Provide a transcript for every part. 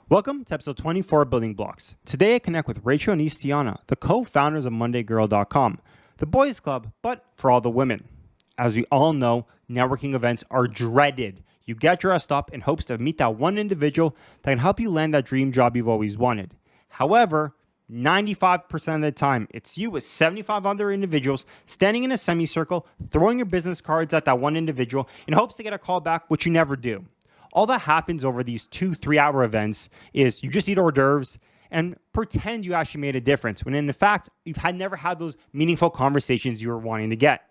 Welcome to episode 24 of Building Blocks. Today I connect with Rachel and Istiana, the co-founders of MondayGirl.com, the boys club, but for all the women. As we all know, networking events are dreaded. You get dressed up in hopes to meet that one individual that can help you land that dream job you've always wanted. However, 95% of the time, it's you with 75 other individuals standing in a semicircle, throwing your business cards at that one individual in hopes to get a call back, which you never do. All that happens over these 2-3 hour events is you just eat hors d'oeuvres and pretend you actually made a difference, when in fact, you've never had those meaningful conversations you were wanting to get.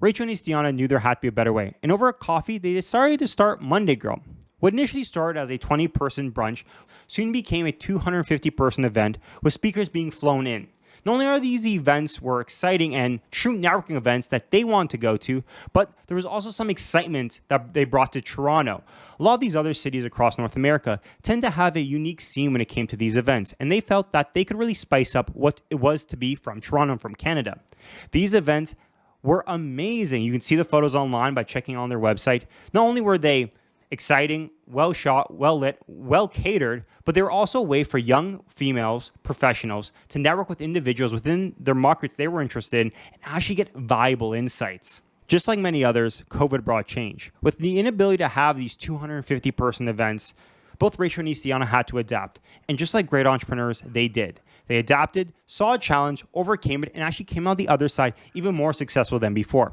Rachel and Istiana knew there had to be a better way, and over a coffee, they decided to start Monday Girl. What initially started as a 20-person brunch soon became a 250-person event with speakers being flown in. Not only are these events were exciting and true networking events that they want to go to, but there was also some excitement that they brought to Toronto. A lot of these other cities across North America tend to have a unique scene when it came to these events, and they felt that they could really spice up what it was to be from Toronto and from Canada. These events were amazing. You can see the photos online by checking on their website. Not only were they exciting, well shot, well lit, well catered, but they were also a way for young females, professionals, to network with individuals within their markets they were interested in and actually get valuable insights. Just like many others, COVID brought change. With the inability to have these 250-person events, both Rachel and Istiana had to adapt. And just like great entrepreneurs, they did. They adapted, saw a challenge, overcame it, and actually came out the other side even more successful than before.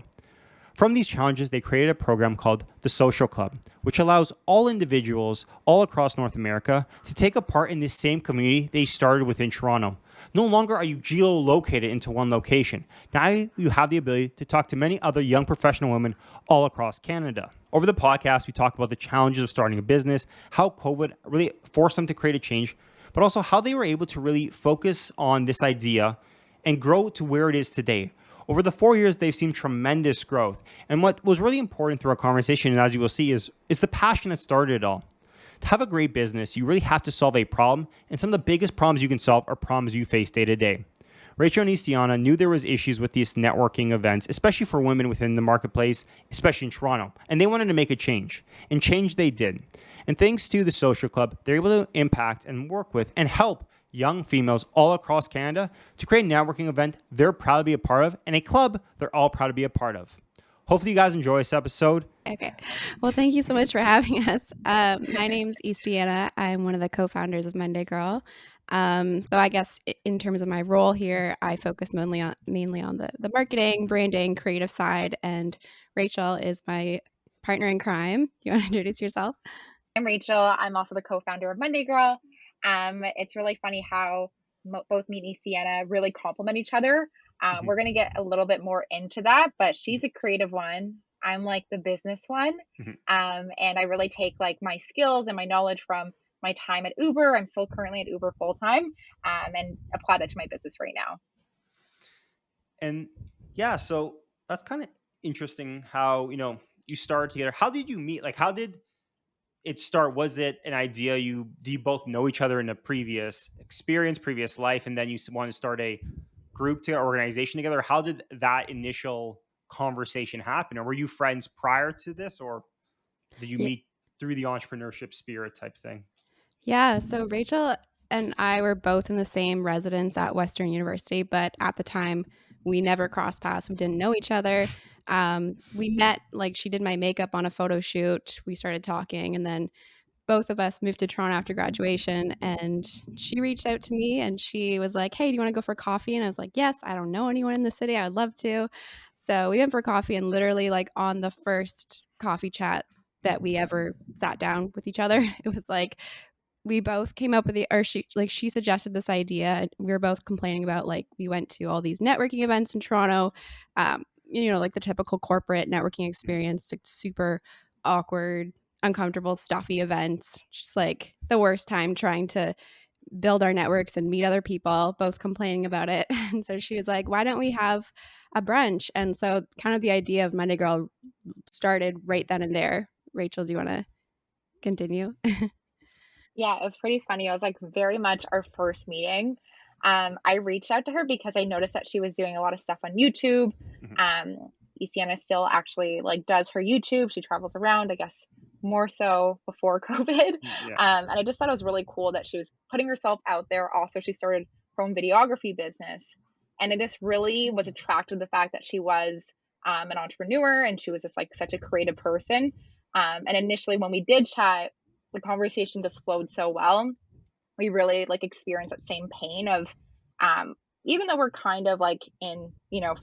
From these challenges, they created a program called the Social Club, which allows all individuals all across North America to take a part in this same community they started within Toronto. No longer are you geo-located into one location. Now you have the ability to talk to many other young professional women all across Canada. Over the podcast, we talk about the challenges of starting a business, how COVID really forced them to create a change, but also how they were able to really focus on this idea and grow to where it is today. Over the 4 years, they've seen tremendous growth. And what was really important through our conversation, and as you will see, is the passion that started it all. To have a great business, you really have to solve a problem, and some of the biggest problems you can solve are problems you face day to day. Rachel and Istiana knew there was issues with these networking events, especially for women within the marketplace, especially in Toronto, and they wanted to make a change. And change they did. And thanks to the Social Club, they're able to impact and work with and help young females all across Canada to create a networking event they're proud to be a part of and a club they're all proud to be a part of. Hopefully you guys enjoy this episode. Okay. Well, thank you so much for having us. My name's Istiana. I'm one of the co-founders of Monday Girl. So I guess in terms of my role here, I focus mainly on the marketing, branding, creative side, and Rachel is my partner in crime. Do you want to introduce yourself? I'm Rachel. I'm also the co-founder of Monday Girl. It's really funny how both me and Istiana really complement each other. We're going to get a little bit more into that, but she's a creative one. I'm like the business one. And I really take like my skills and my knowledge from my time at Uber. I'm still currently at Uber full time, and apply that to my business right now. And yeah, so that's kind of interesting how, you started together. How did you meet? Like, how did it start? Was it an idea? Do you both know each other in a previous experience, previous life, and then you want to start a group to organization together? How did that initial conversation happen? Or were you friends prior to this, or did you meet through the entrepreneurship spirit type thing? Yeah. So Rachel and I were both in the same residence at Western University, but at the time we never crossed paths. We didn't know each other. We met, like, she did my makeup on a photo shoot. We started talking, and then both of us moved to Toronto after graduation, and she reached out to me and she was like, hey, do you want to go for coffee? And I was like, yes, I don't know anyone in the city. I would love to. So we went for coffee, and literally like on the first coffee chat that we ever sat down with each other, it was like, we both came up with she suggested this idea. We were both complaining about, like, we went to all these networking events in Toronto, like the typical corporate networking experience, like super awkward, uncomfortable, stuffy events, just like the worst time trying to build our networks and meet other people, both complaining about it. And so she was like, why don't we have a brunch? And so kind of the idea of Monday Girl started right then and there. Rachel, do you want to continue? Yeah, it was pretty funny. It was like very much our first meeting. I reached out to her because I noticed that she was doing a lot of stuff on YouTube. Istiana still actually like does her YouTube. She travels around, I guess, more so before COVID. Yeah. And I just thought it was really cool that she was putting herself out there. Also, she started her own videography business. And I just really was attracted to the fact that she was an entrepreneur and she was just like such a creative person. And initially, when we did chat, the conversation just flowed so well. We really like experienced that same pain of um even though we're kind of like in,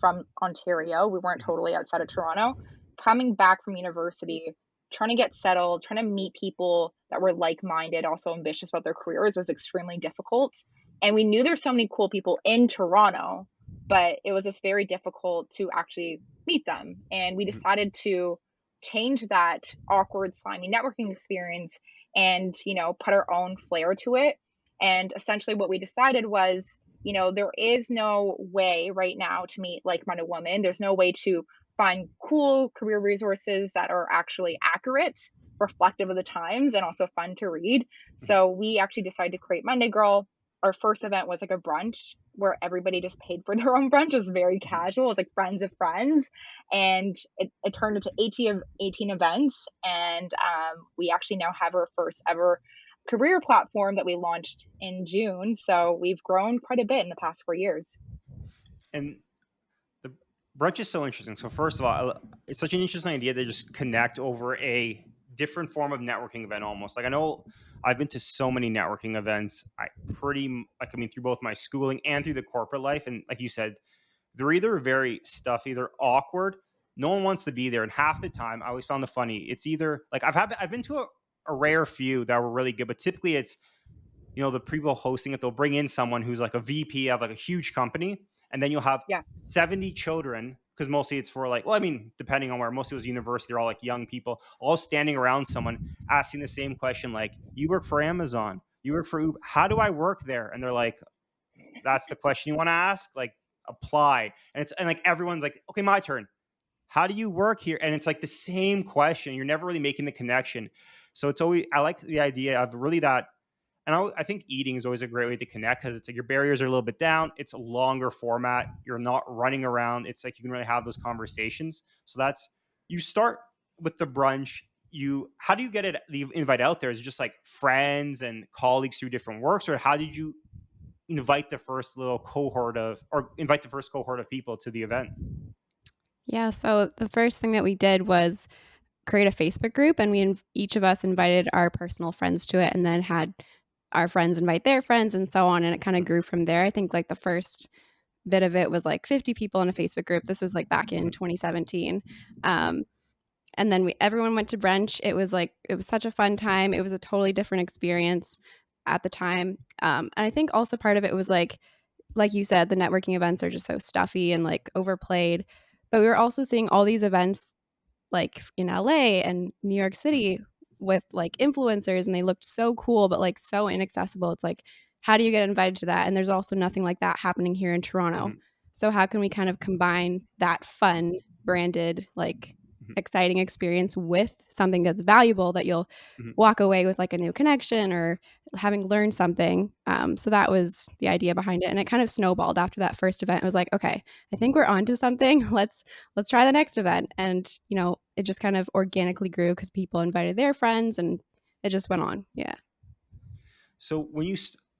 from Ontario, we weren't Mhm. totally outside of Toronto. Coming back from university, trying to get settled, trying to meet people that were like-minded, also ambitious about their careers was extremely difficult. And we knew there's so many cool people in Toronto, but it was just very difficult to actually meet them. And we Mhm. decided to change that awkward, slimy networking experience and, put our own flair to it. And essentially, what we decided was, there is no way right now to meet like minded women. There's no way to find cool career resources that are actually accurate, reflective of the times, and also fun to read. Mhm. So we actually decided to create Monday Girl. Our first event was like a brunch where everybody just paid for their own brunch. It was very Mhm. casual. It was like friends of friends. And it turned into 18 events. And we actually now have our first ever career platform that we launched in June. So we've grown quite a bit in the past 4 years. And the brunch is so interesting. So first of all, it's such an interesting idea to just connect over a different form of networking event almost. Like I know I've been to so many networking events. I mean through both my schooling and through the corporate life, and like you said, they're either very stuffy, they're awkward, no one wants to be there, and half the time I always found it funny. It's either like I've been to a rare few that were really good, but typically it's the people hosting it, they'll bring in someone who's like a VP of like a huge company, and then you'll have Yeah. 70 children because mostly it's for like, well, I mean, depending on where, mostly it was university, they're all like young people, all standing around someone asking the same question, like, you work for Amazon, you work for Uber, how do I work there? And they're like, that's the question you want to ask? Like, apply. And like everyone's like, okay, my turn. How do you work here? And it's like the same question. You're never really making the connection. So it's always, I like the idea of really that. And I think eating is always a great way to connect because it's like your barriers are a little bit down. It's a longer format. You're not running around. It's like you can really have those conversations. So that's, you start with the brunch. How do you get the invite out there? Is it just like friends and colleagues through different works, or how did you invite the first cohort of people to the event? Yeah, so the first thing that we did was create a Facebook group, and each of us invited our personal friends to it, and then had our friends invite their friends, and so on. And it kind of Mhm. grew from there. I think like the first bit of it was like 50 people in a Facebook group. This was like back in Mhm. 2017. Um, and then everyone went to brunch. It was such a fun time. It was a totally different experience at the time. And I think also part of it was like you said, the networking events are just so stuffy and like overplayed. But we were also seeing all these events like in LA and New York Mhm. City with like influencers, and they looked so cool but like so inaccessible. It's like, how do you get invited to that? And there's also nothing like that happening here in Toronto. Mhm. So how can we kind of combine that fun branded like Mhm. exciting experience with something that's valuable that you'll Mhm. walk away with like a new connection or having learned something. So that was the idea behind it, and it kind of snowballed after that first event. It was like, okay, I think we're onto something. Let's try the next event. And it just kind of organically grew because people invited their friends, and it just went on. Yeah. So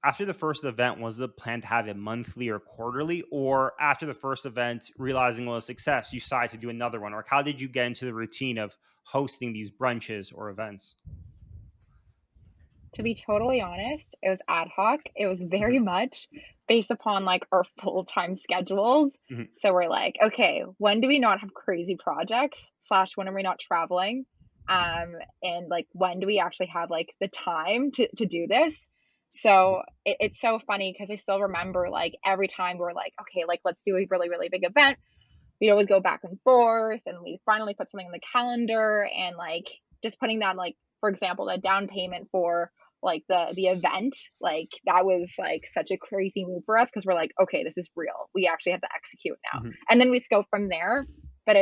after the first event, was the plan to have it monthly or quarterly, or after the first event, realizing it was a success, you decided to do another one, or how did you get into the routine of hosting these brunches or events? To be totally honest, it was ad hoc. It was Mhm. very much based upon like our full-time schedules. Mhm. So we're like, okay, when do we not have crazy projects? Slash, when are we not traveling? Um, and like when do we actually have like the time to do this? Mhm. So it's so funny because I still remember like every time we're like, okay, like let's do a really, really big event. We'd always go back and forth and we finally put something in the calendar and like just putting that like, for example, the down payment for like the event, like that was like such a crazy move for us because we're like, okay, this is real, we actually have to execute now. Mhm. And then we just go from there. But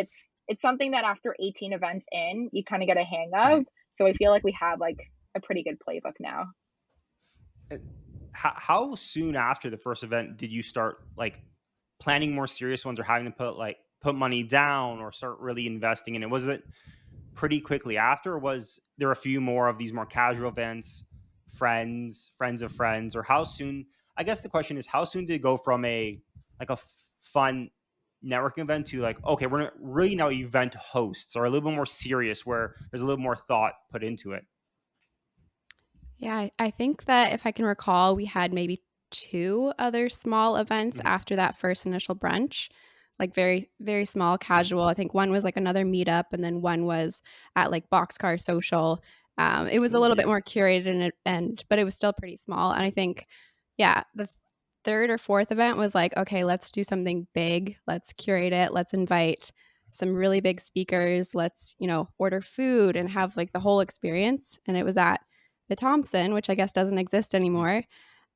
it's something that after 18 events in, you kind of get a hang of. Mhm. So I feel like we have like a pretty good playbook now. And how soon after the first event did you start like planning more serious ones, or having to put money down or start really investing in it? Was it pretty quickly after? Or was there a few more of these more casual events, friends of friends, or how soon? I guess the question is, how soon did it go from a like a fun networking event to like, okay, we're really now event hosts, or a little bit more serious, where there's a little more thought put into it? Yeah, I think that if I can recall, we had maybe 2 other small events Mhm. after that first initial brunch, like very, very small, casual. I think one was like another meetup, and then one was at like Boxcar Social. It was a Ooh, little bit yeah. more curated and but it was still pretty small. And I think, yeah, the third or fourth event was like, okay, let's do something big. Let's curate it. Let's invite some really big speakers. Let's, order food and have like the whole experience. And it was at the Thompson, which I guess doesn't exist Mhm. anymore.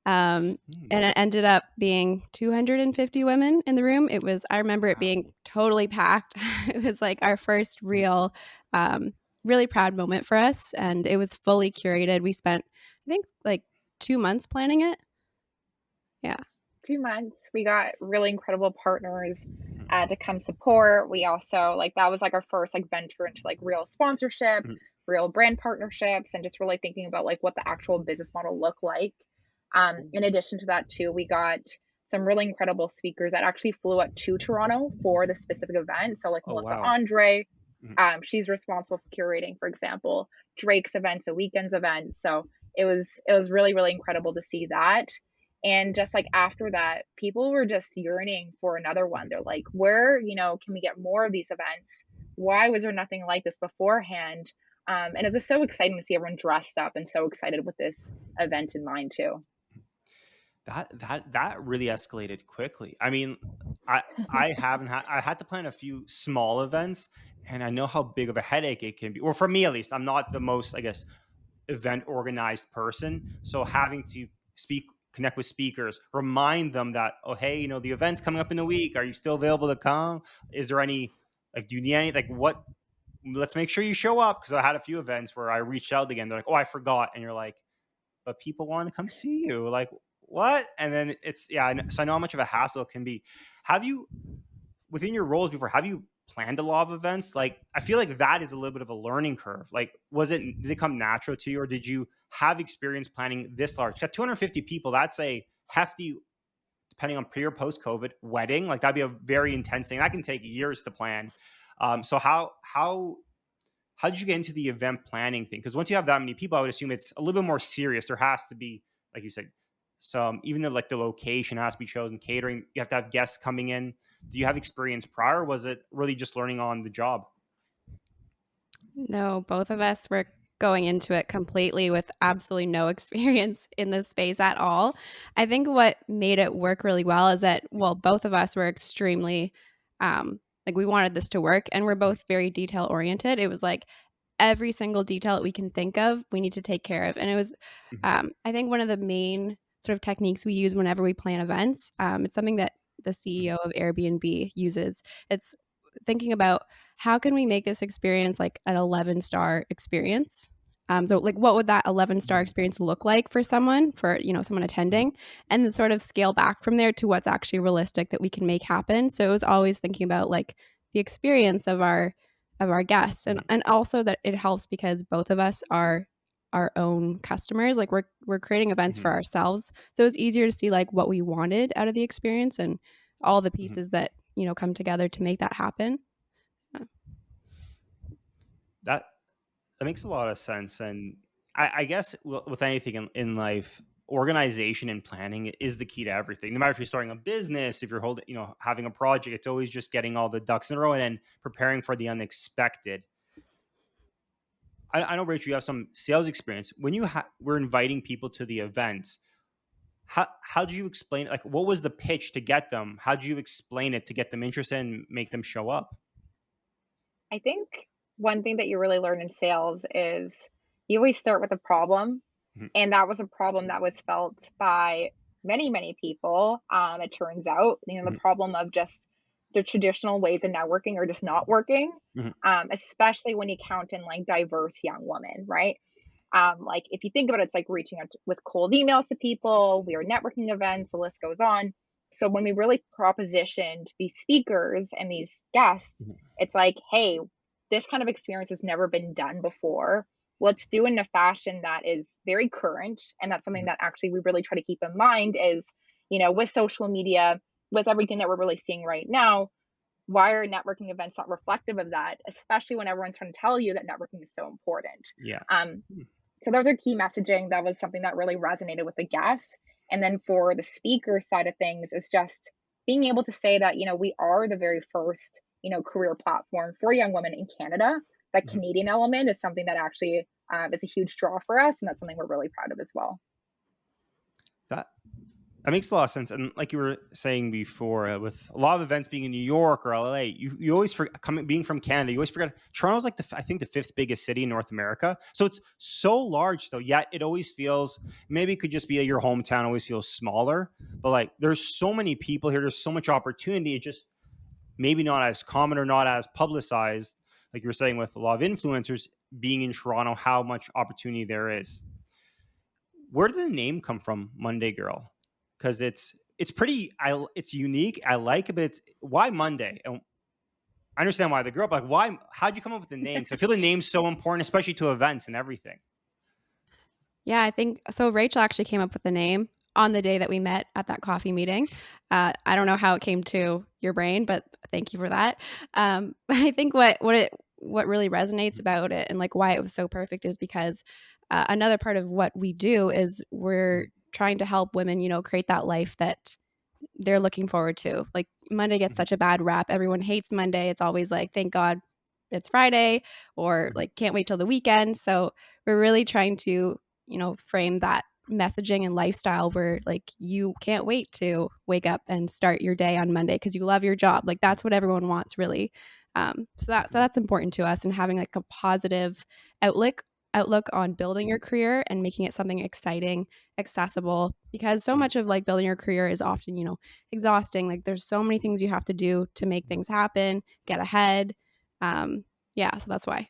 Um, Mm. and it ended up being 250 women in the room. I remember it Wow. being totally packed. It was like our first Mhm. real, really proud moment for us. And it was fully curated. We spent, I think, like 2 months planning it. Yeah. 2 months. We got really incredible partners Mhm. to come support. We also like that was like our first like venture into like real sponsorship, Mhm. real brand partnerships, and just really thinking about like what the actual business model looked like. Ooh. In addition to that, too, we got some really incredible speakers that actually flew out to Toronto for the specific event. So like Oh, Melissa wow. Andre, Mhm. she's responsible for curating, for example, Drake's events, the weekend's events. So it was really really incredible to see that. And just like after that, people were just yearning for another one. They're like, where, can we get more of these events? Why was there nothing like this beforehand? And it was just so exciting to see everyone dressed up and so excited with this event in mind too. That really escalated quickly. I mean, I I had to plan a few small events, and I know how big of a headache it can be. Or for me at least, I'm not the most, I guess, event organized person. So having to connect with speakers, remind them that, oh hey, the event's coming up in a week. Are you still available to come? Is there any do you need any what? Let's make sure you show up, because I had a few events where I reached out again. They're like, oh, I forgot, and you're like, but people want to come see you. Like, what? And then it's, yeah. So I know how much of a hassle it can be. Have you, within your roles before, have you planned a lot of events? Like, I feel like that is a little bit of a learning curve. Like, did it come natural to you, or did you have experience planning this large? Got 250 people. That's a hefty, depending on pre or post COVID wedding. Like, that'd be a very intense thing. That can take years to plan. So how did you get into the event planning thing? Because once you have that many people, I would assume it's a little bit more serious. There has to be, like you said, some, even though like the location has to be chosen, catering, you have to have guests coming in. Do you have experience prior? Or was it really just learning on the job? No, both of us were going into it completely with absolutely no experience in this space at all. I think what made it work really well is that, well, both of us were extremely, like we wanted this to work, and we're Mhm. both very detail oriented. It was like every single detail that we can think of, we need to take care of. And it was, Mhm. I think one of the main sort of techniques we use whenever we plan events, it's something that the Mhm. CEO of Airbnb uses. It's thinking about how can we make this experience like an 11-star experience. So like what would that 11-star Mhm. experience look like for someone, someone Mhm. attending, and then sort of scale back from there to what's actually realistic that we can make happen. So it was always thinking about like the experience of our guests, and Mhm. also that it helps because both of us are our own customers. Like we're creating events Mhm. for ourselves, so it's easier to see like what we wanted out of the experience and all the Mhm. pieces that come together to make that happen. That that makes a lot of sense. And I guess with anything in life, organization and planning is the key to everything. No matter if you're starting a business, if you're holding, having a project, it's always just getting all the ducks in a row and then preparing for the unexpected. I know, Rachel, you have some sales experience. When you were inviting people to the event, how did you explain? Like, what was the pitch to get them? How did you explain it to get them interested and make them show up? I think one thing that you really learn in sales is you always start with a problem. Mhm. And that was a problem that was felt by many, many people. It turns out, the Mhm. problem of just the traditional ways of networking are just not working, Mhm. especially when you count in like diverse young women, right? Like if you think about it, it's like reaching out with cold emails to people, we are networking events, the list goes on. So when we really propositioned these speakers and these guests, Mhm. it's like, hey, this kind of experience has never been done before. Let's do it in a fashion that is very current. And that's something Mhm. that actually we really try to keep in mind is, with social media, with everything that we're really seeing right now, why are networking events not reflective of that, especially when everyone's trying to tell you that networking is so important? Yeah. Um, so those are key messaging. That was something that really resonated with the guests. And then for the speaker side of things, it's just being able to say that, we are the very first, career platform for young women in Canada. That Mhm. Canadian element is something that actually is a huge draw for us. And that's something we're really proud of as well. That That makes a lot of sense. And like you were saying before, with a lot of events being in New York or LA, you always forget, being from Canada, you always forget Toronto's like I think the fifth biggest city in North America. So it's so large though, yet it always feels, maybe it could just be your hometown always feels smaller. But like there's so many people here, there's so much opportunity. It just maybe not as common or not as publicized, like you were saying with a lot of influencers being in Toronto, how much opportunity there is. Where did the name come from, Monday Girl? Because it's pretty, it's unique. I like it, but it's why Monday? And I understand why the girl, but like, why? How'd you come up with the name? Because I feel the name's so important, especially to events and everything. Yeah, I think so. Rachel actually came up with the name on the day that we met at that coffee meeting. I don't know how it came to your brain, but thank you for that. But I think what really resonates about it and like why it was so perfect is because another part of what we do is we're trying to help women, create that life that they're looking forward to. Like Monday gets Mhm, such a bad rap. Everyone hates Monday. It's always like, thank God it's Friday, or mhm, like, can't wait till the weekend. So we're really trying to, frame that messaging and lifestyle where like you can't wait to wake up and start your day on Monday because you love your job. Like that's what everyone wants, really. So that's important to us, and having like a positive outlook outlook on building your career and making it something exciting, accessible, because so mhm. much of like building your career is often, exhausting. Like there's so many things you have to do to make things happen, get ahead. Um, yeah, so that's why.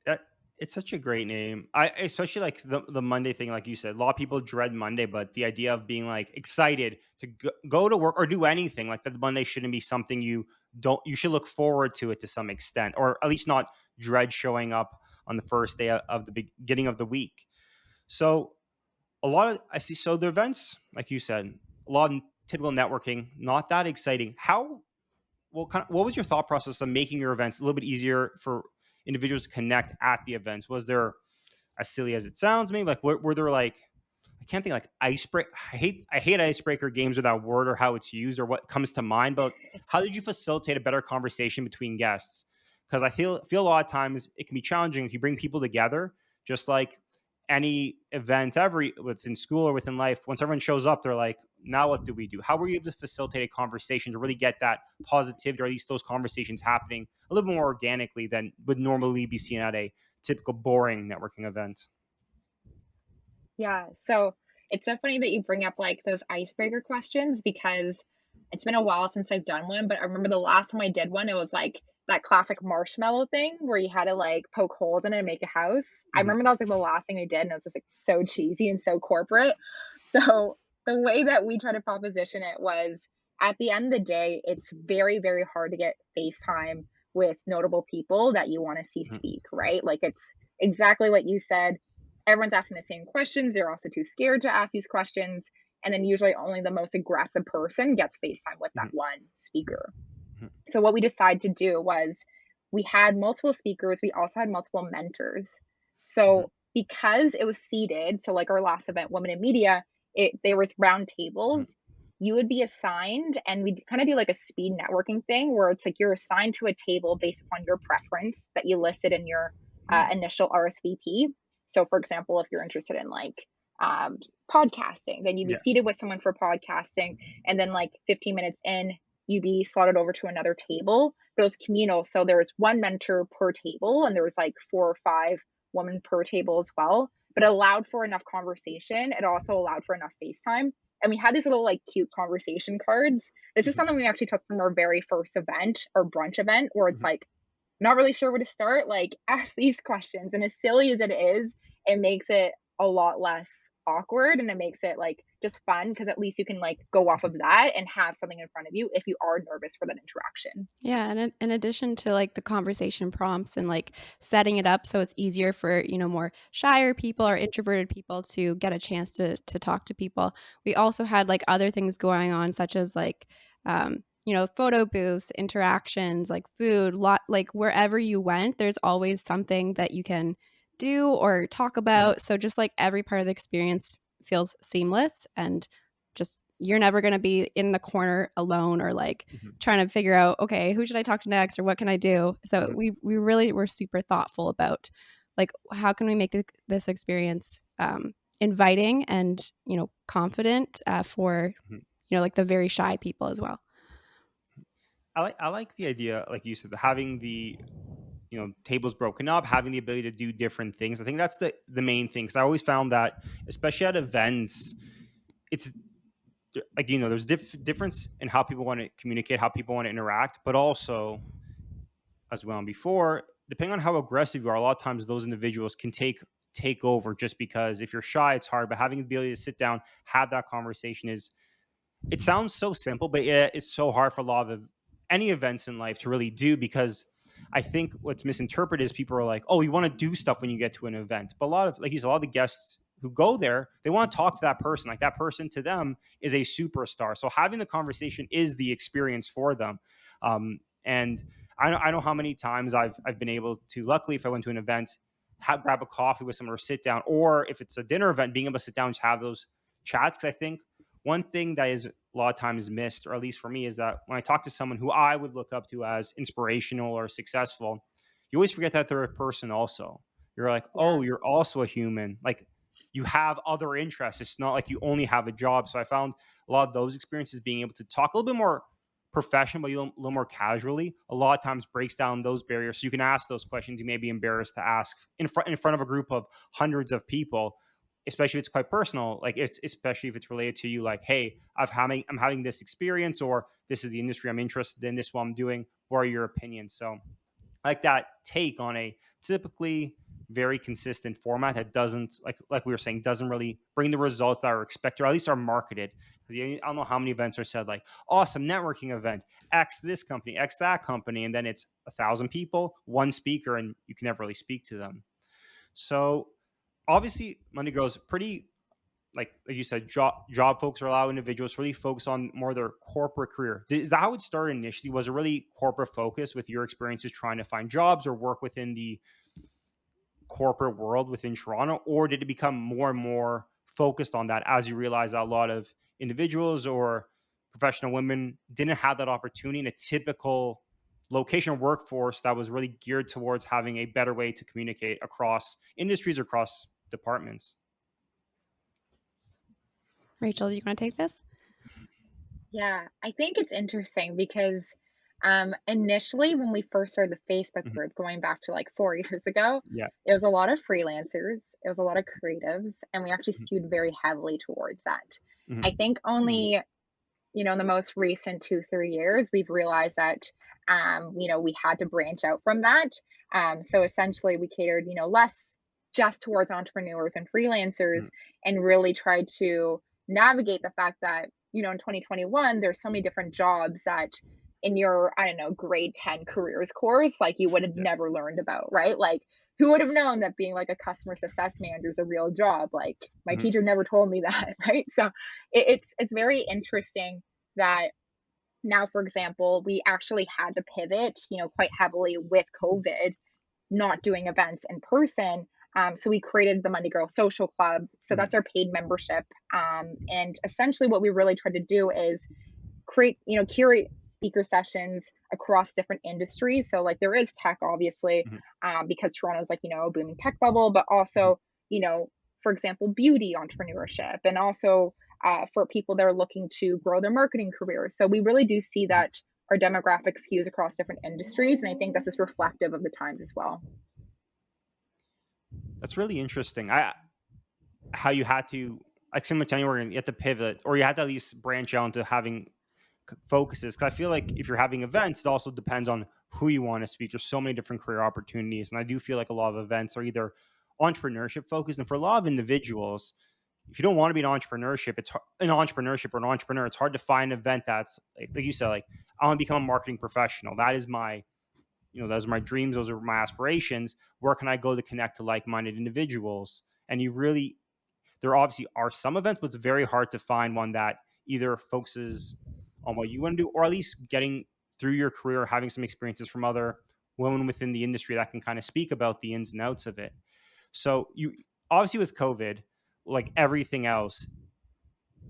That It's such a great name. I especially like the Monday thing, like you said. A lot of people dread Monday, but the idea of being like excited to go to work or do anything like that, Monday shouldn't be something you should look forward to it to some extent, or at least not dread showing up on the first day of the beginning of the week. So a lot of I see. So the events, like you said, a lot of typical networking, not that exciting. What was your thought process of making your events a little bit easier for individuals to connect at the events? Was there, as silly as it sounds, maybe like were there like, I can't think, like icebreaker. I hate icebreaker games or that word or how it's used or what comes to mind. But how did you facilitate a better conversation between guests? Because I feel a lot of times it can be challenging if you bring people together, just like any event every within school or within life. Once everyone shows up, they're like, now what do we do? How were you able to facilitate a conversation to really get that positivity, or at least those conversations happening a little bit more organically than would normally be seen at a typical boring networking event? Yeah. So it's so funny that you bring up like those icebreaker questions because it's been a while since I've done one, but I remember the last time I did one, it was like that classic marshmallow thing where you had to like poke holes in it and make a house. I Mhm, remember that was like the last thing I did, and it was just like so cheesy and so corporate. So the way that we try to proposition it was at the end of the day, it's very, very hard to get FaceTime with notable people that you want to see mhm, speak, right? Like it's exactly what you said. Everyone's asking the same questions. They're also too scared to ask these questions. And then usually only the most aggressive person gets FaceTime with that mhm, one speaker. mhm, So what we decided to do was we had multiple speakers. We also had multiple mentors. mhm, So because it was seated, so like our last event, Women in Media, there was round mhm, tables. You would be assigned, and we'd kind of do like a speed networking thing where it's like you're assigned to a table based upon your preference that you listed in your mhm, initial RSVP. So, for example, if you're interested in like um, podcasting, then you'd be yeah. seated with someone for podcasting, and then like 15 minutes in, you'd be slotted over to another table. But it was communal, so there was one mentor per table, and there was like 4 or 5 women per table as well. But it allowed for enough conversation. It also allowed for enough FaceTime. And we had these little like cute conversation cards. This is Mhm, something we actually took from our very first event, our brunch event, where it's mhm, like not really sure where to start. Like ask these questions. And as silly as it is, it makes it a lot less awkward, and it makes it like just fun because at least you can like go off of that and have something in front of you if you are nervous for that interaction. Yeah, and in addition to like the conversation prompts and like setting it up so it's easier for, more shyer people or introverted people to get a chance to talk to people. We also had like other things going on such as like photo booths, interactions, like food, lot like wherever you went, there's always something that you can do or talk Mhm. about. So just like every part of the experience feels seamless and just you're never going to be in the corner alone or like Mhm. trying to figure out, okay, who should I talk to next or what can I do? So Mhm. we really were super thoughtful about like how can we make this experience inviting and confident for Mhm. like the very shy people as well. I like the idea, like you said, having the tables broken up, having the ability to do different things. I think that's the main thing. Because I always found that, especially at events, it's like there's difference in how people want to communicate, how people want to interact, but also, as well before, depending on how aggressive you are, a lot of times those individuals can take over just because if you're shy, it's hard. But having the ability to sit down, have that conversation is it sounds so simple, but yeah, it's so hard for a lot of any events in life to really do because I think what's misinterpreted is people are like, oh, you want to do stuff when you get to an event. But a lot of, like you said, a lot of the guests who go there, they want to talk to that person. Like that person to them is a superstar. So having the conversation is the experience for them. And I know how many times I've been able to, luckily, if I went to an event, grab a coffee with someone or sit down, or if it's a dinner event, being able to sit down and just have those chats. Because I think one thing that is a lot of times missed, or at least for me, is that when I talk to someone who I would look up to as inspirational or successful, you always forget that they're a person also. You're like, oh, Yeah. you're also a human. Like you have other interests. It's not like you only have a job. So I found a lot of those experiences being able to talk a little bit more professional, but a little more casually, a lot of times breaks down those barriers. So you can ask those questions you may be embarrassed to ask in front of a group of hundreds of people, especially if it's quite personal, like it's especially if it's related to you, like, hey, I'm having this experience, or this is the industry I'm interested in, this is what I'm doing, what are your opinions? So I like that take on a typically very consistent format that doesn't, like we were saying, doesn't really bring the results that are expected, or at least are marketed. I don't know how many events are said like awesome networking event, X this company, X that company, and then it's 1,000 people, one speaker, and you can never really speak to them. So obviously Monday Girls pretty, like you said, job folks are allowed individuals to really focus on more their corporate career. Is that how it started initially? Was it really corporate focus with your experiences trying to find jobs or work within the corporate world within Toronto, or did it become more and more focused on that as you realize that a lot of individuals or professional women didn't have that opportunity in a typical location or workforce that was really geared towards having a better way to communicate across industries, across departments? Rachel, do you want to take this? Yeah, I think it's interesting because initially when we first started the Facebook Mhm. group going back to like 4 years ago, Yeah. it was a lot of freelancers, it was a lot of creatives, and we actually Mhm. skewed very heavily towards that. I Mhm. think only, in the most recent 2, 3 years, we've realized that, we had to branch out from that. So essentially, we catered, less just towards entrepreneurs and freelancers Mhm. and really tried to navigate the fact that, in 2021, there's so many different jobs that in your, I don't know, grade 10 careers course, like you would have Yeah. never learned about, right? Like, who would have known that being like a customer success manager is a real job? Like, my Mhm. teacher never told me that, right? So it's very interesting that now, for example, we actually had to pivot, quite heavily with COVID, not doing events in person. So we created the Monday Girl Social Club. So Mhm. that's our paid membership. And essentially, what we really tried to do is curate speaker sessions across different industries. So like there is tech, obviously, Mhm. because Toronto's like a booming tech bubble, but Mhm. also for example, beauty entrepreneurship, and also for people that are looking to grow their marketing careers. So we really do see Mhm. that our demographic skews across different industries, and I think that's just reflective of the times as well. That's really interesting. How you had to, like, similar to anywhere, you had to pivot, or you had to at least branch out into having focuses. Because I feel like if you're having events, it also depends on who you want to speak. There's so many different career opportunities, and I do feel like a lot of events are either entrepreneurship focused, and for a lot of individuals, if you don't want to be an entrepreneurship, an entrepreneurship or an entrepreneur, it's hard to find an event that's like you said, like I want to become a marketing professional. That is my, those are my dreams. Those are my aspirations. Where can I go to connect to like-minded individuals? And there obviously are some events, but it's very hard to find one that either focuses on what you want to do, or at least getting through your career, having some experiences from other women within the industry that can kind of speak about the ins and outs of it. So you obviously with COVID, like everything else,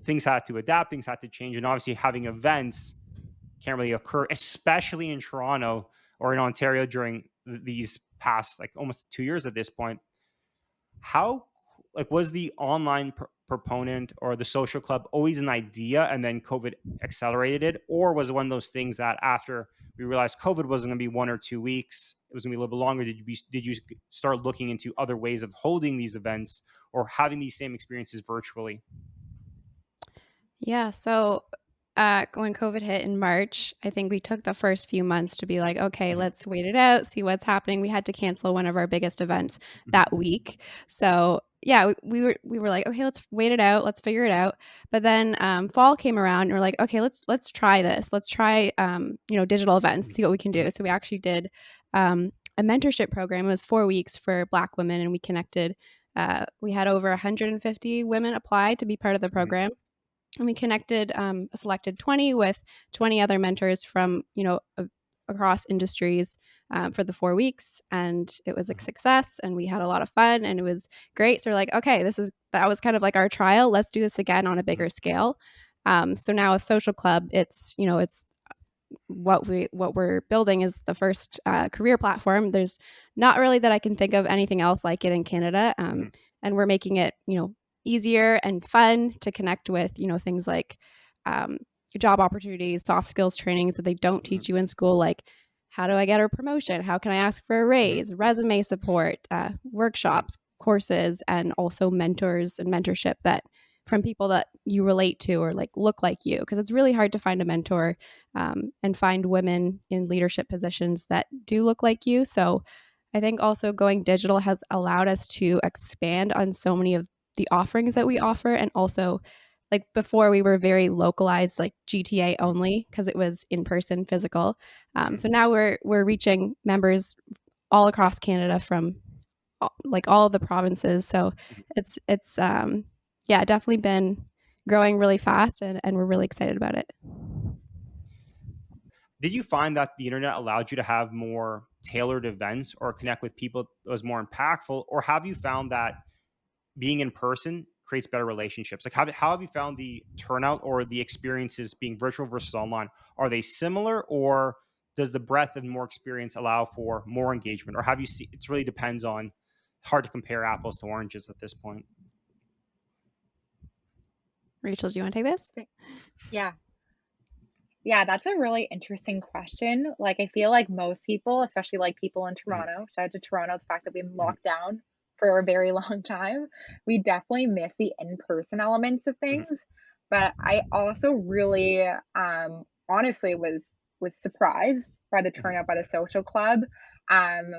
things had to adapt, things had to change, and obviously having events can't really occur, especially in Toronto or in Ontario during these past like almost 2 years at this point. How like was the online proponent or the social club always an idea and then COVID accelerated it, or was it one of those things that after we realized COVID wasn't going to be 1 or 2 weeks, it was going to be a little bit longer? Did you start looking into other ways of holding these events or having these same experiences virtually? Yeah. So when COVID hit in March, I think we took the first few months to be like, okay, Mhm, let's wait it out, see what's happening. We had to cancel one of our biggest events mhm, that week. So yeah, we were like, okay, let's wait it out, let's figure it out. But then fall came around, and we're like, okay, let's try this. Let's try digital events, mhm, see what we can mhm, do. So we actually did a mentorship program. It was 4 weeks for Black women, and we connected. We had over 150 women apply to be part of the mhm, program, and we connected a selected 20 with 20 other mentors from across industries for the 4 weeks, and it was a mhm, success, and we had a lot of fun, and it was great. So we're like, okay, that was kind of like our trial. Let's do this again on a mhm, bigger scale. So now with Social Club, it's what we're building is the first career platform. There's not really that I can think of anything else like it in Canada, mhm, and we're making it easier and fun to connect with things like um, job opportunities, soft skills trainings that they don't mhm, teach you in school, like how do I get a promotion, how can I ask for a mhm, raise, resume support, mhm, workshops, courses, and also mentors and mentorship that from people that you relate to or like look like you, because it's really hard to find a mentor and find women in leadership positions that do look like you. So I think also going digital has allowed us to expand on so many of the offerings that we offer. And also, like before, we were very localized, like GTA mhm, only, because it was in person, physical. mhm, So now we're reaching members all across Canada from like all of the provinces. So mhm. it's yeah, definitely been growing really fast, and we're really excited about it. Did you find that the internet allowed you to have more tailored events or connect with people that was more impactful, or have you found that being in person creates better relationships? Like, how have you found the turnout or the experiences being virtual versus online? Are they similar, or does the breadth and more experience allow for more engagement? Or have you seen it really depends on, hard to compare apples to oranges at this point? Rachel, do you want to take this? Yeah. Yeah, that's a really interesting question. Like, I feel like most people, especially like people in Mhm, Toronto, shout out to Toronto, the fact that we've been mhm, locked down for a very long time, we definitely miss the in-person elements of mhm, things. But I also really, honestly was surprised by the mhm, turnout by the social club. Um,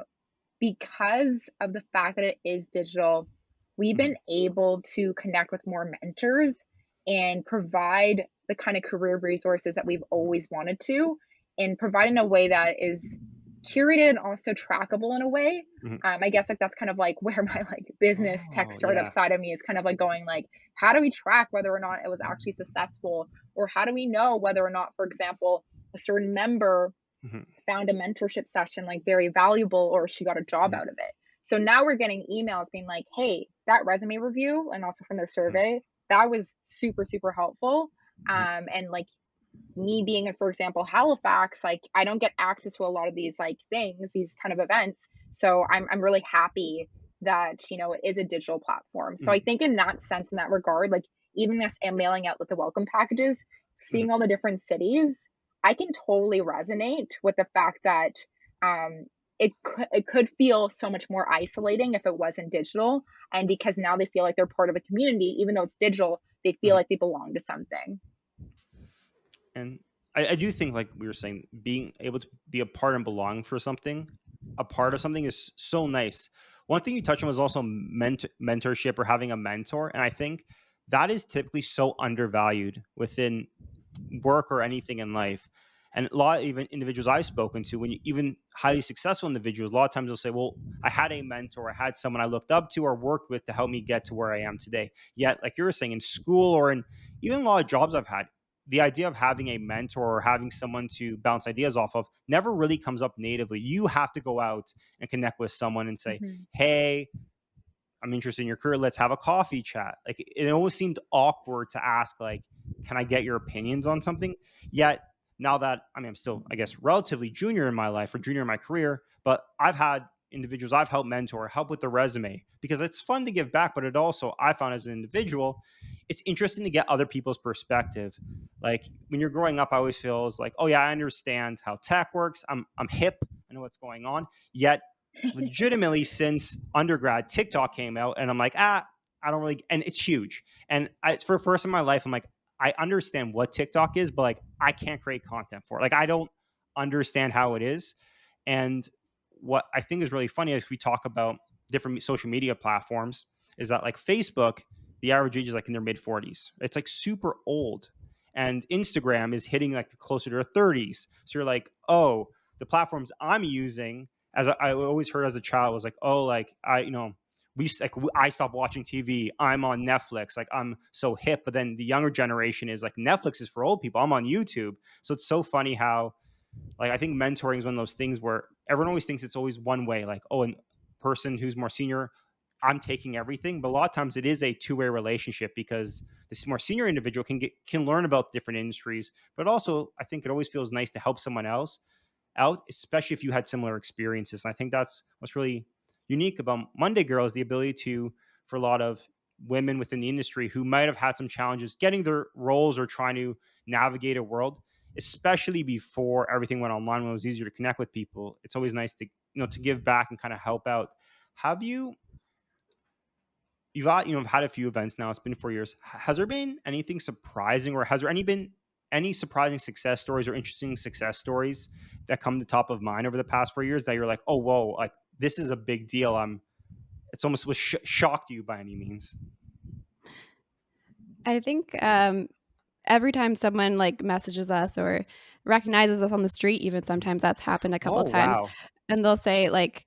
because of the fact that it is digital, we've mhm, been able to connect with more mentors and provide the kind of career resources that we've mhm, always wanted to, and provide in a way that is curated and also trackable in a way. mhm. I guess like that's kind of like where my like business tech Oh startup yeah. side of me is kind of like going like, how do we track whether or not it was actually successful, or how do we know whether or not, for example, a certain member Mhm, found a mentorship session like very valuable, or she got a job mhm, out of it. So now we're getting emails being like, hey, that resume review, and also from their mhm, survey, that was super, super helpful. mhm, And like me being in, for example, Halifax, like I don't get access to a lot of these like things, these kind of events. So I'm really happy that, it is a digital platform. So I mhm, think in that sense, in that regard, like even as I'm mailing out with the welcome packages, mhm, seeing all the different cities, I can totally resonate with the fact that um it could feel so much more isolating if it wasn't digital. And because now they feel like they're part of a community, even though it's digital, they feel mhm. like they belong to something. And I do think, like we were saying, being able to be a part and belong for something, a part of something is so nice. One thing you touched on was also mentorship or having a mentor. And I think that is typically so undervalued within work or anything in life. And a lot of even individuals I've spoken to, when you, even highly successful individuals, a lot of times they'll say, well, I had a mentor, I had someone I looked up to or worked with to help me get to where I am today. Yet, like you were saying, in school or in even a lot of jobs I've had, the idea of having a mentor or having someone to bounce ideas off of never really comes up natively. You have to go out and connect with someone and say, Mhm. hey, I'm interested in your career. Let's have a coffee chat. Like it always seemed awkward to ask, like, can I get your opinions on something? Yet now that I'm still, I guess, relatively junior in my life or junior in my career, but I've had individuals I've helped mentor, help with the resume because it's fun to give back, but it also, I found as an individual, it's interesting to get other people's perspective. Like when you're growing up, I always feel is like, oh yeah, I understand how tech works. I'm hip. I know what's going on. Yet legitimately since undergrad, TikTok came out, and I'm like, I don't really, and it's huge. And it's for the first time in my life, I'm like, I understand what TikTok is, but like, I can't create content for it. Like, I don't understand how it is. And what I think is really funny as we talk about different social media platforms is that like Facebook, the average age is like in their mid 40s. It's like super old. And Instagram is hitting like closer to their 30s. So you're like, oh, the platforms I'm using as I always heard as a child was like, oh, like I stopped watching TV. I'm on Netflix. Like I'm so hip. But then the younger generation is like Netflix is for old people. I'm on YouTube. So it's so funny how like I think mentoring is one of those things where everyone always thinks it's always one way. Like, oh, a person who's more senior, I'm taking everything. But a lot of times it is a two-way relationship because this more senior individual can learn about different industries. But also I think it always feels nice to help someone else out, especially if you had similar experiences. And I think that's what's really unique about Monday Girl is the ability to, for a lot of women within the industry who might have had some challenges getting their roles or trying to navigate a world, especially before everything went online when it was easier to connect with people. It's always nice to, to give back and kind of help out. Have you've had a few events now, it's been 4 years. Has there been anything surprising or has there been any surprising success stories or interesting success stories that come to top of mind over the past 4 years that you're like, oh whoa, like this is a big deal? It's almost was shocked you by any means? I think every time someone like messages us or recognizes us on the street, even sometimes that's happened a couple Oh of times, wow. and they'll say like,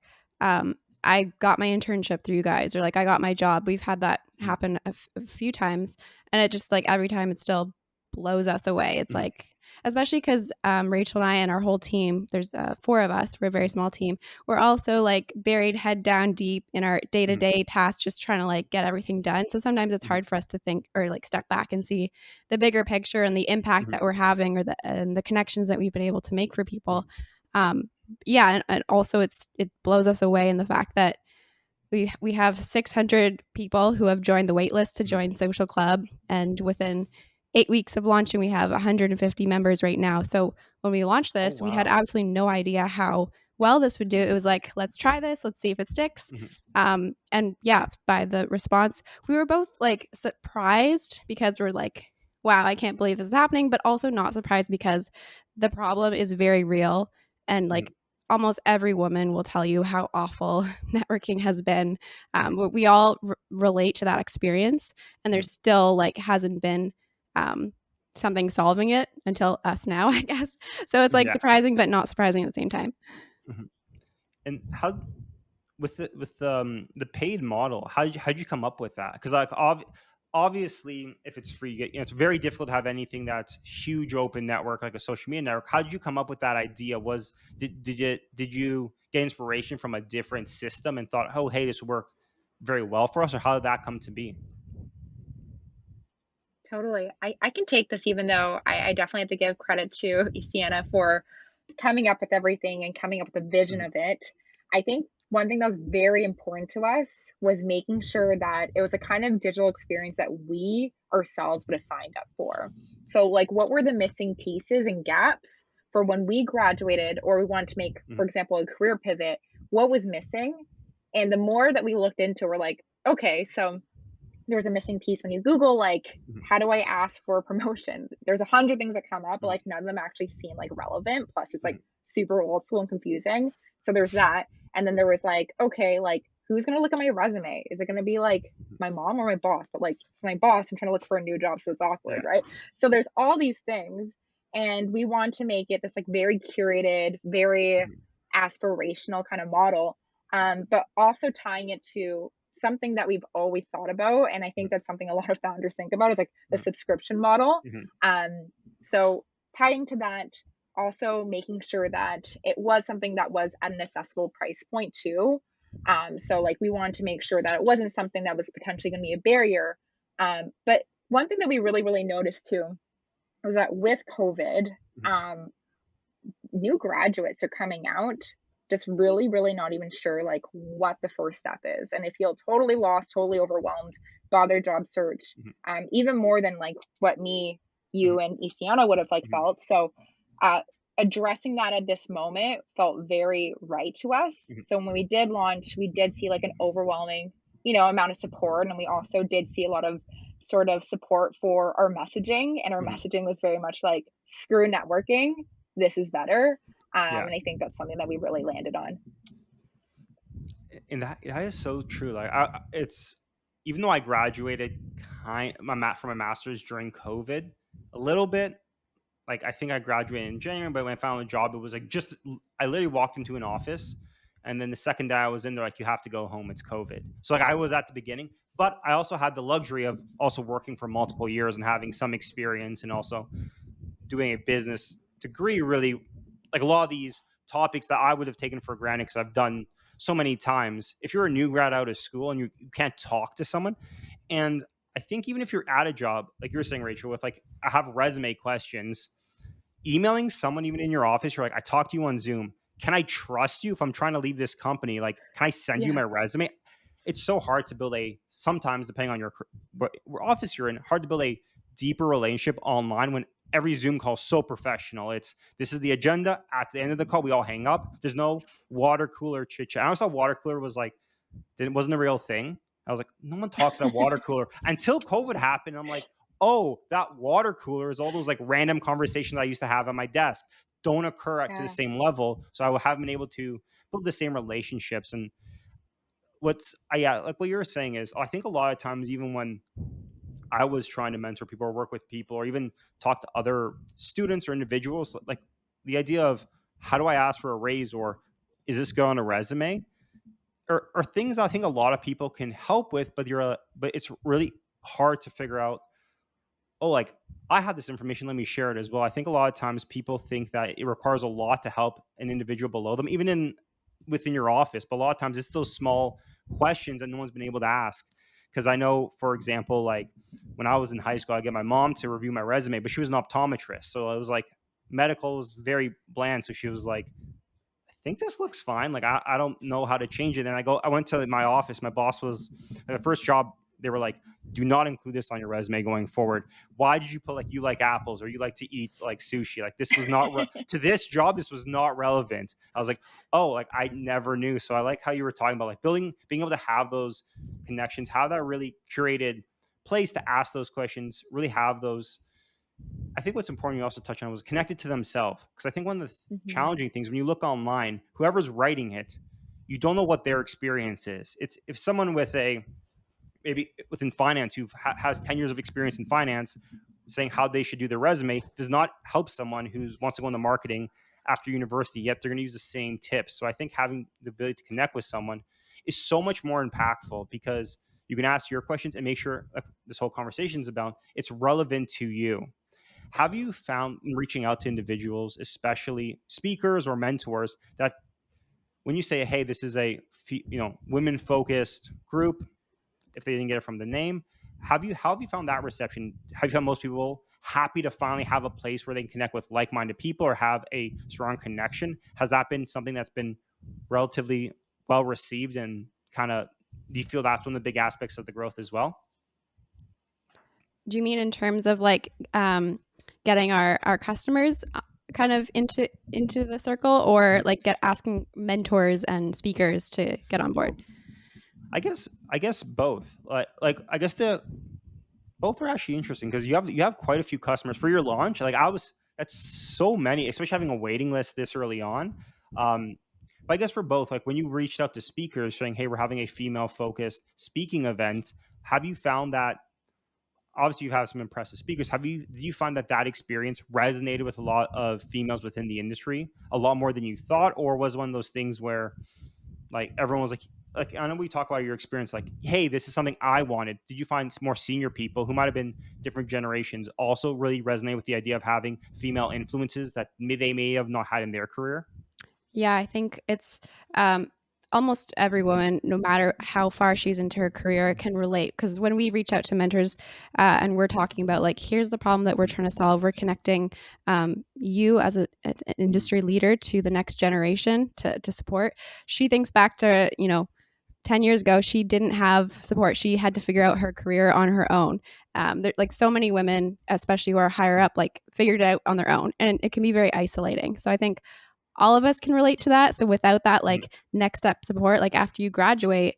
I got my internship through you guys, or like I got my job. We've had that Mhm, happen a few times, and it just like every time it still blows us away. It's mhm, like, especially because Rachel and I and our whole team, there's four of us, we're a very small team. We're also like buried head down deep in our day to mhm, day tasks, just trying to like get everything done. So sometimes it's mhm, hard for us to think or like step back and see the bigger picture and the impact mhm, that we're having, or the connections that we've been able to make for people. mhm, Um, yeah, and also it blows us away in the fact that we have 600 people who have joined the waitlist to mhm. join Social Club, and within 8 weeks of launching, we have 150 members right now. So when we launched Oh this, we had wow. absolutely no idea how well this would do. It was like, let's try this, let's see if it sticks. Mhm, And yeah, by the response, we were both like surprised because we're like, wow, I can't believe this is happening, but also not surprised because the problem is very real. And mhm, like almost every woman will tell you how awful networking has been. mhm, We all relate to that experience, and mhm. there's still like hasn't been um, something solving it until us now, I guess. So it's like Yeah. surprising, but not surprising at the same time. Mhm. And how with the paid model, how'd you come up with that? Because like obviously, if it's free, it's very difficult to have anything that's huge open network like a social media network. How did you come up with that idea? Did you get inspiration from a different system and thought, oh hey, this would work very well for us, or how did that come to be? Totally. I can take this even though I definitely have to give credit to Istiana for coming up with everything and coming up with the vision Mhm, of it. I think one thing that was very important to us was making sure that it was a kind of digital experience that we ourselves would have signed up for. So, like, what were the missing pieces and gaps for when we graduated or we wanted to make, mhm, for example, a career pivot? What was missing? And the more that we looked into, we're like, okay, so there's a missing piece when you Google, like, mhm, how do I ask for a promotion? There's 100 things that come up, but mhm, like none of them actually seem like relevant. Plus, it's mhm, like super old school and confusing. So there's that. And then there was like, okay, like who's going to look at my resume? Is it going to be like my mom or my boss? But like, it's my boss. I'm trying to look for a new job. So it's awkward, Yeah. right? So there's all these things. And we want to make it this like very curated, very Mhm. aspirational kind of model, but also tying it to something that we've always thought about. And I think that's something a lot of founders think about is like the Mhm. subscription model. Mhm. So tying to that, also making sure that it was something that was at an accessible price point too. So like we wanted to make sure that it wasn't something that was potentially going to be a barrier. But one thing that we really, really noticed too was that with COVID, Mhm. um, new graduates are coming out just really, really not even sure like what the first step is. And they feel totally lost, totally overwhelmed by their job search, Mhm. even more than like what me, Mhm. you, and Istiana would have like Mhm. felt. So uh, addressing that at this moment felt very right to us. Mhm. So when we did launch, we did see like an overwhelming, amount of support. And we also did see a lot of sort of support for our messaging. And our Mhm. messaging was very much like, screw networking, this is better. Yeah. And I think that's something that we really landed on. And that is so true. Like it's even though I graduated from my master's during COVID, a little bit. Like I think I graduated in January, but when I found a job, it was like I literally walked into an office, and then the second day I was in, they're like, "You have to go home. It's COVID." So like I was at the beginning, but I also had the luxury of also working for multiple years and having some experience, and also doing a business degree. Really, like a lot of these topics that I would have taken for granted because I've done so many times. If you're a new grad out of school and you can't talk to someone, and I think even if you're at a job, like you were saying, Rachel, with like I have resume questions, emailing someone even in your office, you're like, I talked to you on Zoom. Can I trust you if I'm trying to leave this company? Like, can I send you Yeah. my resume? It's so hard to build sometimes depending on your office you're in, hard to build a deeper relationship online when every Zoom call is so professional. This is the agenda. At the end of the call, we all hang up. There's no water cooler chit chat. I always thought water cooler was like, it wasn't a real thing. I was like, no one talks at water cooler until COVID happened. I'm like, oh, that water cooler is all those like random conversations I used to have at my desk don't occur to the Yeah. same level. So I haven't been able to build the same relationships. And yeah, like what you were saying is, I think a lot of times, even when I was trying to mentor people or work with people or even talk to other students or individuals, like the idea of how do I ask for a raise or is this go on a resume? Are things that I think a lot of people can help with, but it's really hard to figure out. Oh, like I have this information, let me share it as well. I think a lot of times people think that it requires a lot to help an individual below them, even within your office. But a lot of times it's those small questions that no one's been able to ask. Because I know, for example, like when I was in high school, I get my mom to review my resume, but she was an optometrist, so it was like medical was very bland. So she was like, I think this looks fine. Like I don't know how to change it. And I went to my office. My boss was the first job. They were like, do not include this on your resume going forward. Why did you put like you like apples or you like to eat like sushi? Like this was not to this job. This was not relevant. I was like, oh, like I never knew. So I like how you were talking about like being able to have those connections, have that really curated place to ask those questions, really have those. I think what's important you also touched on was connected to themselves. Because I think one of the Hmm. challenging things when you look online, whoever's writing it, you don't know what their experience is. It's if someone with maybe within finance who has 10 years of experience in finance saying how they should do their resume does not help someone who wants to go into marketing after university, yet they're going to use the same tips. So I think having the ability to connect with someone is so much more impactful because you can ask your questions and make sure like this whole conversation is about it's relevant to you. Have you found in reaching out to individuals, especially speakers or mentors, that when you say, "Hey, this is a women focused group," if they didn't get it from the name, how have you found that reception? Have you found most people happy to finally have a place where they can connect with like minded people or have a strong connection? Has that been something that's been relatively well received and kind of do you feel that's one of the big aspects of the growth as well? Do you mean in terms of like getting our customers kind of into the circle, or like get asking mentors and speakers to get on board? I guess both. Like I guess the both are actually interesting because you have quite a few customers for your launch. Like that's so many, especially having a waiting list this early on. Um, But I guess for both, like when you reached out to speakers saying, "Hey, we're having a female-focused speaking event," have you found that obviously you have some impressive speakers. Did you find that that experience resonated with a lot of females within the industry a lot more than you thought, or was it one of those things where like everyone was like I know we talk about your experience, like, hey, this is something I wanted. Did you find more senior people who might have been different generations also really resonate with the idea of having female influences that they may have not had in their career? Yeah, I think it's almost every woman, no matter how far she's into her career, can relate. Because when we reach out to mentors and we're talking about, like, here's the problem that we're trying to solve, we're connecting you as an industry leader to the next generation to support. She thinks back to, 10 years ago, she didn't have support. She had to figure out her career on her own. Like so many women, especially who are higher up, like figured it out on their own. And it can be very isolating. So I think all of us can relate to that. So without that, like next step support, like after you graduate,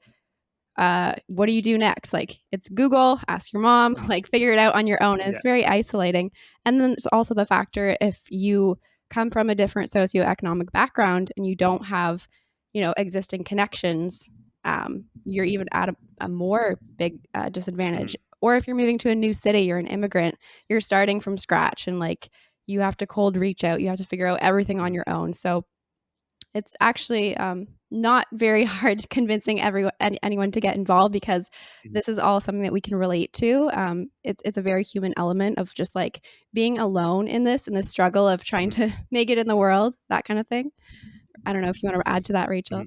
what do you do next? Like it's Google, ask your mom, like figure it out on your own. And it's very isolating. And then there's also the factor if you come from a different socioeconomic background and you don't have, existing connections, you're even at a more big disadvantage. Or if you're moving to a new city, you're an immigrant, you're starting from scratch and like you have to cold reach out, you have to figure out everything on your own. So it's actually not very hard convincing anyone to get involved because this is all something that we can relate to. It's a very human element of just like being alone in this struggle of trying to make it in the world, that kind of thing. I don't know if you want to add to that, Rachel.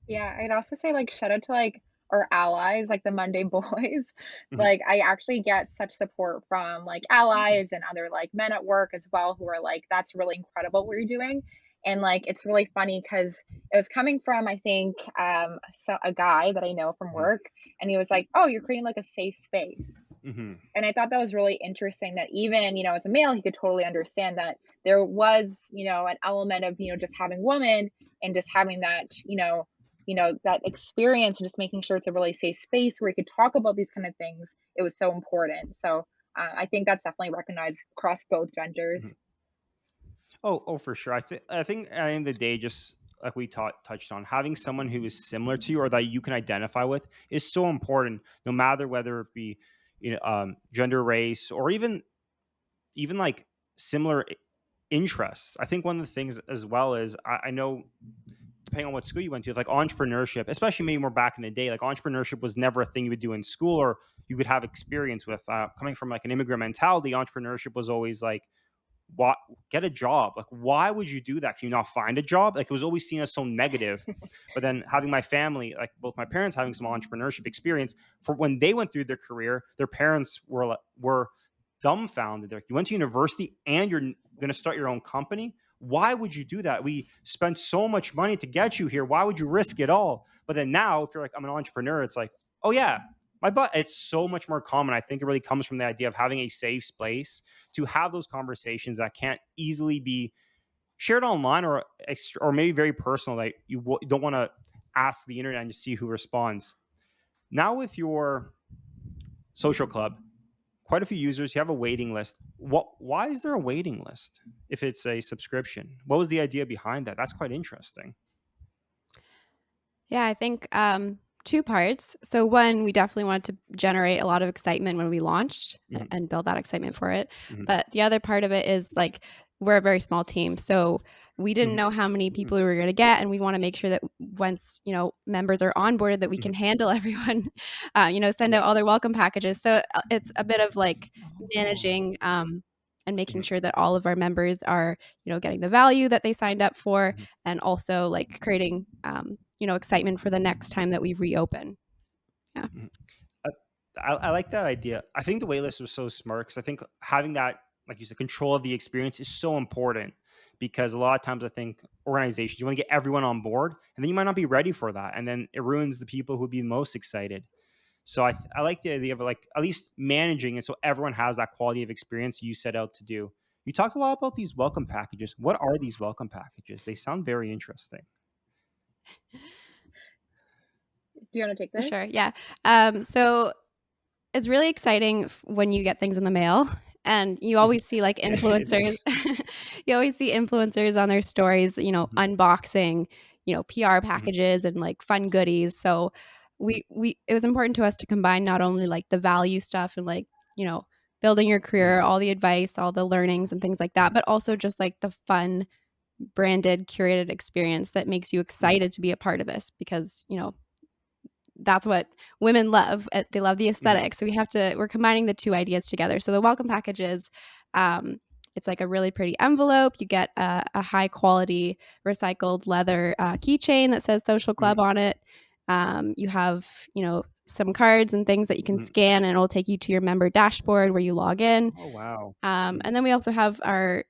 Yeah, I'd also say, like, shout out to, like, our allies, like the Monday boys. Like, I actually get such support from, like, allies and other, like, men at work as well who are like, "That's really incredible what you're doing." And, like, it's really funny because it was coming from, I think, a guy that I know from work, and he was like, "Oh, you're creating, like, a safe space." And I thought that was really interesting that even, as a male, he could totally understand that there was, an element of, just having women and just having that, that experience and just making sure it's a really safe space where you could talk about these kind of things. It was so important. So I think that's definitely recognized across both genders. Oh, for sure. I think at the end of the day, just like we touched on, having someone who is similar to you or that you can identify with is so important. No matter whether it be, gender, race, or even like similar interests. I think one of the things as well is I know depending on what school you went to, like entrepreneurship, especially maybe more back in the day, like entrepreneurship was never a thing you would do in school or you could have experience with. Coming from like an immigrant mentality, entrepreneurship was always like, what, get a job. Like, why would you do that? Can you not find a job? Like, it was always seen as so negative. But then having my family, like both my parents having some entrepreneurship experience, for when they went through their career, their parents were dumbfounded. They're like, you went to university and you're going to start your own company. Why would you do that? We spent so much money to get you here. Why would you risk it all? But then now, if you're like, I'm an entrepreneur, it's like, oh yeah, my butt. It's so much more common. I think it really comes from the idea of having a safe space to have those conversations that can't easily be shared online or maybe very personal that you don't want to ask the internet and just see who responds. Now with your social club, quite a few users, you have a waiting list. Why is there a waiting list if it's a subscription? What was the idea behind that? That's quite interesting. Yeah, I think two parts. So one, we definitely wanted to generate a lot of excitement when we launched and build that excitement for it. But the other part of it is like we're a very small team. So we didn't know how many people we were going to get. And we want to make sure that once, members are onboarded that we can handle everyone, send out all their welcome packages. So it's a bit of like managing and making sure that all of our members are, getting the value that they signed up for and also like creating, excitement for the next time that we reopen. Yeah. I like that idea. I think the waitlist was so smart because I think having that, like you said, control of the experience is so important because a lot of times I think organizations, you want to get everyone on board and then you might not be ready for that. And then it ruins the people who would be most excited. So I like the idea of like at least managing it so everyone has that quality of experience you set out to do. You talked a lot about these welcome packages. What are these welcome packages? They sound very interesting. Do you want to take this? Sure. Yeah. So it's really exciting when you get things in the mail and you always see like influencers, you always see influencers on their stories, unboxing, PR packages and like fun goodies. So we it was important to us to combine not only like the value stuff and like, building your career, all the advice, all the learnings and things like that, but also just like the fun branded curated experience that makes you excited to be a part of this, because that's what women love. They love the aesthetic. So we're combining the two ideas together. So the welcome packages, it's like a really pretty envelope. You get a high quality recycled leather keychain that says social club on it. You have, some cards and things that you can scan, and it'll take you to your member dashboard where you log in. Oh, wow. And then we also have our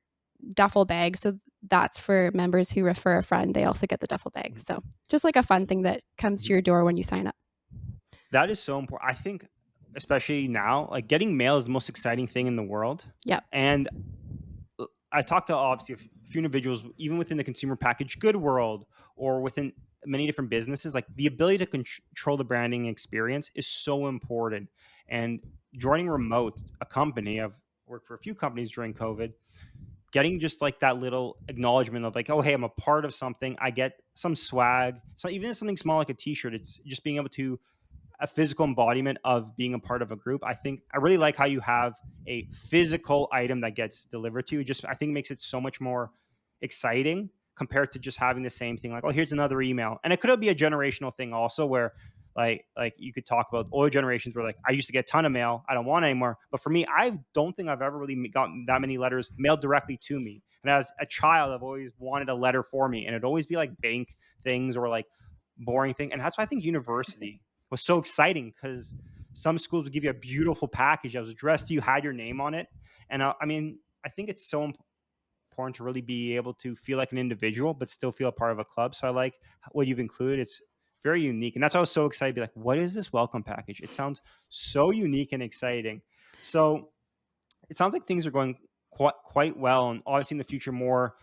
duffel bag. So that's for members who refer a friend. They also get the duffel bag. So just like a fun thing that comes to your door when you sign up. That is so important. I think, especially now, like getting mail is the most exciting thing in the world. Yeah. And I talked to obviously a few individuals, even within the consumer packaged good world or within many different businesses, like the ability to control the branding experience is so important. And joining remote, a company, I've worked for a few companies during COVID, getting just like that little acknowledgement of like, oh, hey, I'm a part of something. I get some swag. So even something small like a t-shirt, it's just being able to a physical embodiment of being a part of a group. I think I really like how you have a physical item that gets delivered to you. Just I think makes it so much more exciting compared to just having the same thing like, oh, here's another email. And it could be a generational thing also where like you could talk about older generations where like I used to get a ton of mail, I don't want it anymore. But for me, I don't think I've ever really gotten that many letters mailed directly to me. And as a child, I've always wanted a letter for me, and it'd always be like bank things or like boring thing. And that's why I think university was so exciting, because some schools would give you a beautiful package that was addressed to you, had your name on it. And I think it's so important to really be able to feel like an individual, but still feel a part of a club. So I like what you've included. It's very unique. And that's why I was so excited to be like, what is this welcome package? It sounds so unique and exciting. So it sounds like things are going quite well. And obviously in the future, more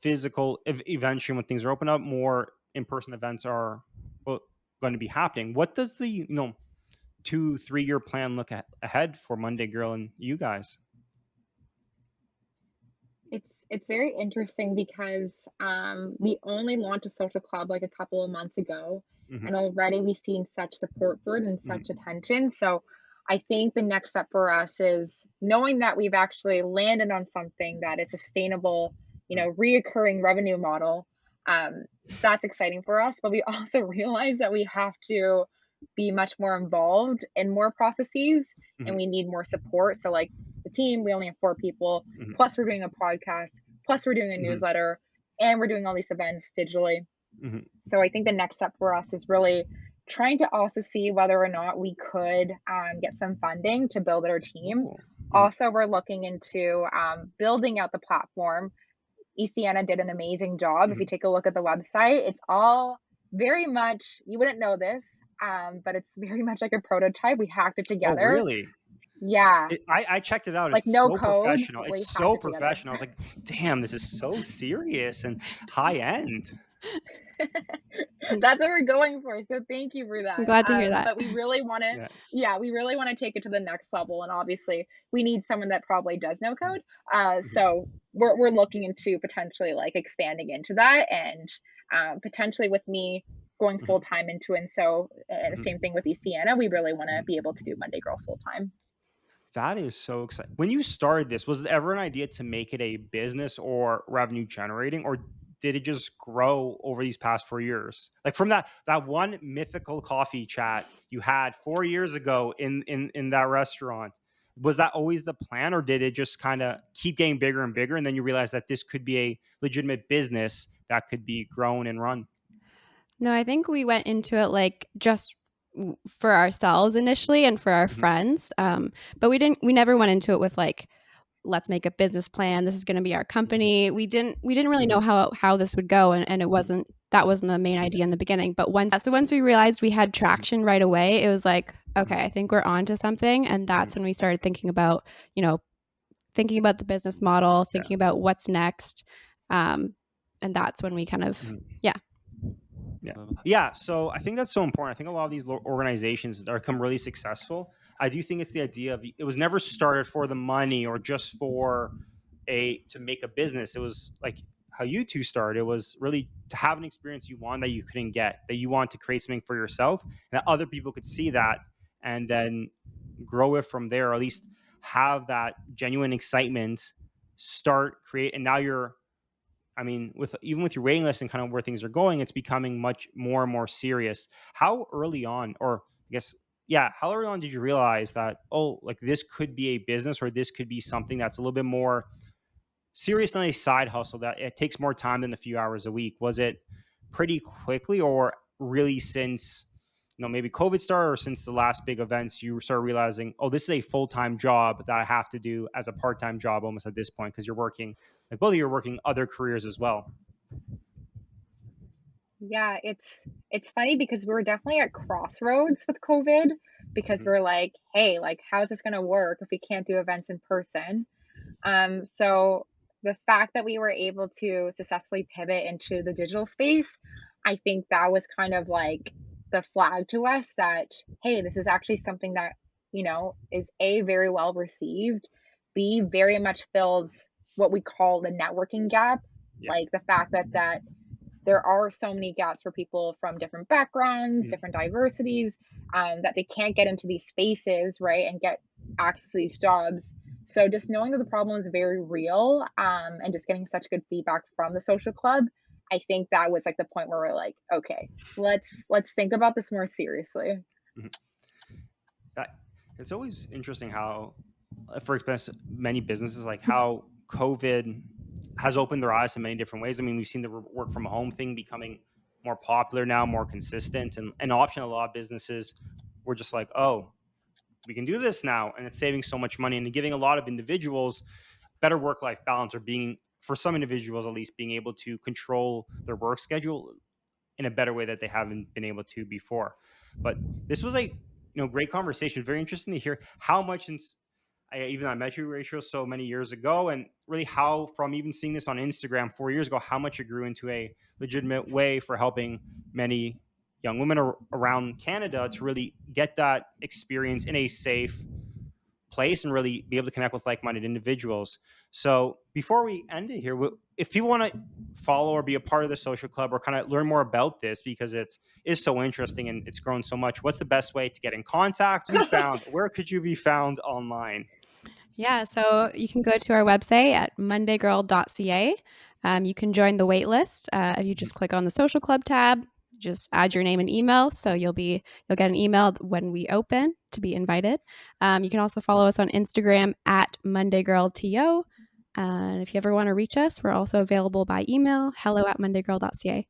physical eventually when things are open up, more in-person events are going to be happening. What does the 2-3 year plan look ahead for Monday Girl and you guys? It's very interesting because we only launched a social club like a couple of months ago, and already we've seen such support for it and such attention. So I think the next step for us is knowing that we've actually landed on something that is sustainable, reoccurring revenue model. That's exciting for us, but we also realize that we have to be much more involved in more processes, and we need more support. So like the team, we only have 4 people, plus we're doing a podcast, plus we're doing a newsletter, and we're doing all these events digitally. So I think the next step for us is really trying to also see whether or not we could get some funding to build our team. Also, we're looking into building out the platform. Istiana did an amazing job. If you take a look at the website, it's all very much, you wouldn't know this, but it's very much like a prototype. We hacked it together. Oh, really? Yeah. I checked it out. Like It's no so code. professional. It's so professional. I was like, damn, this is so serious and high end. That's what we're going for. So thank you for that. I'm glad to hear that. But we really want to, we really want to take it to the next level. And obviously we need someone that probably does know code. So we're looking into potentially like expanding into that, and potentially with me going full time into it. And so the same thing with Istiana, we really want to be able to do Monday Girl full time. That is so exciting. When you started this, was it ever an idea to make it a business or revenue generating, or did it just grow over these past 4 years? Like from that one mythical coffee chat you had 4 years ago in that restaurant, was that always the plan, or did it just kind of keep getting bigger and bigger, and then you realized that this could be a legitimate business that could be grown and run? No, I think we went into it like just for ourselves initially and for our friends. But we never went into it with like, let's make a business plan. This is going to be our company. We didn't really know how this would go. And that wasn't the main idea in the beginning. But once we realized we had traction right away, it was like, okay, I think we're on to something. And that's when we started thinking about the business model, thinking about what's next. And that's when we kind of, Yeah. So I think that's so important. I think a lot of these organizations that become really successful, I do think it's the idea of it was never started for the money or just for to make a business. It was like how you two started was really to have an experience you want that you couldn't get, that you want to create something for yourself, and that other people could see that and then grow it from there, or at least have that genuine excitement, start create, and now you're, I mean, with even with your waiting list and kind of where things are going, it's becoming much more and more serious. How early on, or I guess, yeah, how early on did you realize that, oh, like this could be a business or this could be something that's a little bit more serious than a side hustle that it takes more time than a few hours a week? Was it pretty quickly, or really since, maybe COVID started, or since the last big events, you start realizing, oh, this is a full time job that I have to do as a part time job almost at this point because you're working, like both of you are working other careers as well. Yeah, it's funny because we were definitely at crossroads with COVID because Hmm. we're like, hey, like how's this gonna work if we can't do events in person? So the fact that we were able to successfully pivot into the digital space, I think that was kind of like the flag to us that, hey, this is actually something that, is A, very well received, B, very much fills what we call the networking gap. Yeah. Like the fact that there are so many gaps for people from different backgrounds, Mhm. different diversities, that they can't get into these spaces, right, and get access to these jobs. So just knowing that the problem is very real, and just getting such good feedback from the social club, I think that was like the point where we're like, okay, let's think about this more seriously. Mhm. That, it's always interesting how, for many businesses, like how COVID has opened their eyes in many different ways. I mean, we've seen the work from home thing becoming more popular now, more consistent, and an option. A lot of businesses were just like, oh, we can do this now, and it's saving so much money and giving a lot of individuals better work life balance, or being, for some individuals at least, being able to control their work schedule in a better way that they haven't been able to before. But this was a great conversation. Very interesting to hear how much since I met you, Rachel, so many years ago, and really how from even seeing this on Instagram 4 years ago, how much it grew into a legitimate way for helping many young women around Canada to really get that experience in a safe place and really be able to connect with like-minded individuals. So before we end it here, if people want to follow or be a part of the social club or kind of learn more about this, because it is so interesting and it's grown so much, what's the best way to get in contact, to be found? Where could you be found online? Yeah, so you can go to our website at mondaygirl.ca. You can join the waitlist. If you just click on the social club tab, just add your name and email, so you'll get an email when we open to be invited. You can also follow us on Instagram at mondaygirlto. And if you ever want to reach us, we're also available by email, hello@mondaygirl.ca.